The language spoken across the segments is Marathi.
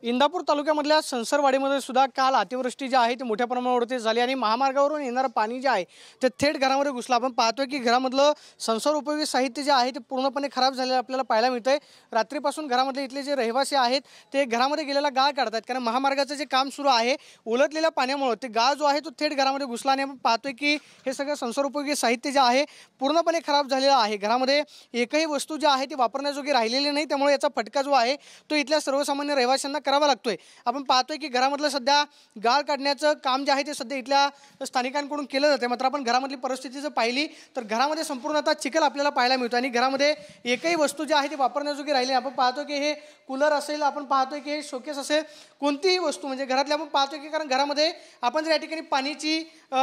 इंदापूर तालुक्यामधल्या संसरवाडीमध्ये सुद्धा काल अतिवृष्टी जी आहे ती मोठ्या प्रमाणावरती झाली आणि महामार्गावरून येणारं पाणी जे आहे ते थेट घरामध्ये घुसलं। आपण पाहतोय की घरामधलं संसार उपयोगी साहित्य जे आहे ते पूर्णपणे खराब झालेलं आपल्याला पाहायला मिळतंय। रात्रीपासून घरामधले इथले जे रहिवासी आहेत ते घरामध्ये गेलेला गाळ काढतात, कारण महामार्गाचं जे काम सुरू आहे उलटलेल्या पाण्यामुळे ते गाळ जो आहे तो थेट घरामध्ये घुसला आणि आपण पाहतोय की हे सगळं संसार उपयोगी साहित्य जे आहे पूर्णपणे खराब झालेलं आहे। घरामध्ये एकही वस्तू जी आहे ती वापरण्याजोगी राहिलेली नाही, त्यामुळे याचा फटका जो आहे तो इथल्या सर्वसामान्य रहिवाशांना करावा लागतोय। आपण पाहतोय की घरामधलं सध्या गाळ काढण्याचं काम जे आहे ते सध्या इथल्या स्थानिकांकडून केलं जाते। मात्र आपण घरामधली परिस्थिती जर पाहिली तर घरामध्ये संपूर्ण आता चिखल आपल्याला पाहायला मिळतो आणि घरामध्ये एकही वस्तू जी आहे ती वापरण्याजोगी राहिली। आपण पाहतो की हे कूलर असेल, आपण पाहतोय की हे शोकेस असेल, कोणतीही वस्तू म्हणजे घरातली आपण पाहतोय की कारण घरामध्ये आपण जर या ठिकाणी पाण्याची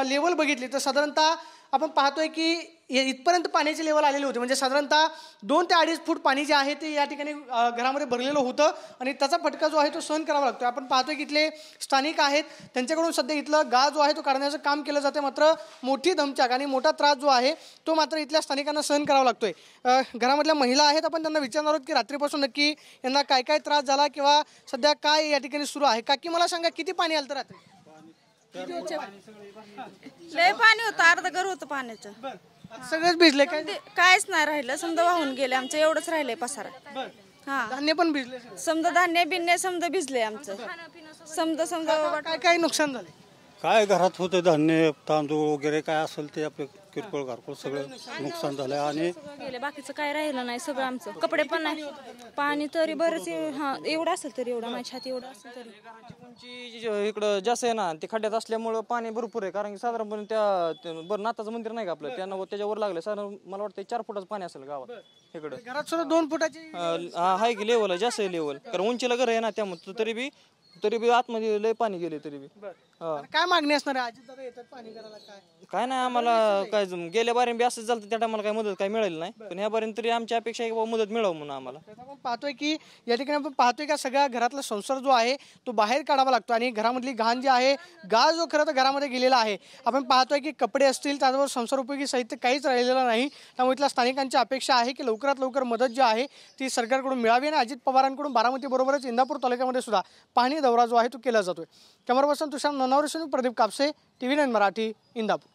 लेवल बघितली तर साधारणतः आपण पाहतोय की इथपर्यंत पाण्याची लेवल आलेली होती, म्हणजे साधारणतः 2 ते 2.5 फूट पाणी जे आहे ते या ठिकाणी घरामध्ये भरलेलं होतं आणि त्याचा फटका जो आहे तो सहन करावा लागतो। आपण पाहतोय की इथले स्थानिक आहेत त्यांच्याकडून सध्या इथलं गाळ जो आहे तो काढण्याचं काम केलं जाते, मात्र मोठी धमचाक आणि मोठा त्रास जो आहे तो मात्र इथल्या स्थानिकांना सहन करावा लागतोय। घरामधल्या महिला आहेत, आपण त्यांना विचारणार आहोत की रात्रीपासून नक्की यांना काय काय त्रास झाला किंवा सध्या काय या ठिकाणी सुरू आहे। काकी मला सांगा, किती पाणी आलं तर रात्री? लय पाणी होतं, अर्ध घर होतं पाण्याचं। सगळेच भिजले काय? कायच नाही राहिलं, समजा वाहून गेले आमचं, एवढंच राहिलंय पसारा। हा, धान्य पण भिजले, समजा धान्य बिन्य समजा भिजले आमचं, समजा काय काय नुकसान झाले? काय घरात होतं धान्य तांदूळ वगैरे काय असेल ते आपले किरकोळ कारकोळ सगळं नुकसान झालं आणि गेले, बाकीचं काय राहिलं नाही सगळं आमचं। कपडे पण नाही, पाणी तरी बरंच हा एवढं असेल तरी, एवढं माझ्या छाती एवढं असेल तरी। उंची इकडं जास्त आहे ना, ते खड्ड्यात असल्यामुळं पाणी भरपूर आहे, कारण की साधारणपणे त्या बरं नाथाचं मंदिर नाही का आपलं, त्यांना त्याच्यावर लागलं साधारण मला वाटतं 4 फुटाचं पाणी असेल गावात इकडं। घरात सुद्धा 2 फुटाची आहे की लेवल आहे, जास्त आहे लेवल, कारण उंचीला घर आहे ना त्यामुळे तरी बी आतमध्ये लय पाणी गेले तरी बी। काय मागणी असणार आहे? अजित दादा येतात पाणी करायला, काय नाही आम्हाला काय गेल्या बारीन बी असंच झालं, त्या टायमाला काही मदत काही मिळाली नाही, पण ह्या बारीन तरी आमची अपेक्षा आहे की मदत मिळावं म्हणून आम्हाला। आपण पाहतोय की या ठिकाणी आपण पाहतोय की सगळ्या घरातला संसार जो आहे तो बाहेर काढावा लागतो आणि घरामधली घाण जी आहे, गाळ जो खरं तर घरामध्ये गेलेला आहे। आपण पाहतोय की कपडे असतील, त्याचबरोबर संसार उपयोगी साहित्य काहीच राहिलेलं नाही, त्यामुळे इथल्या स्थानिकांची अपेक्षा आहे की लवकरात लवकर मदत जी आहे ती सरकारकडून मिळावी आणि अजित पवारांकडून बारामती बरोबरच इंदापूर तालुक्यामध्ये सुद्धा पाहणी दौरा जो आहे तो केला जातोय। कॅमेरा पर्सन तुषार ननावरे, प्रदीप कापसे, TV9 मराठी, इंदापूर।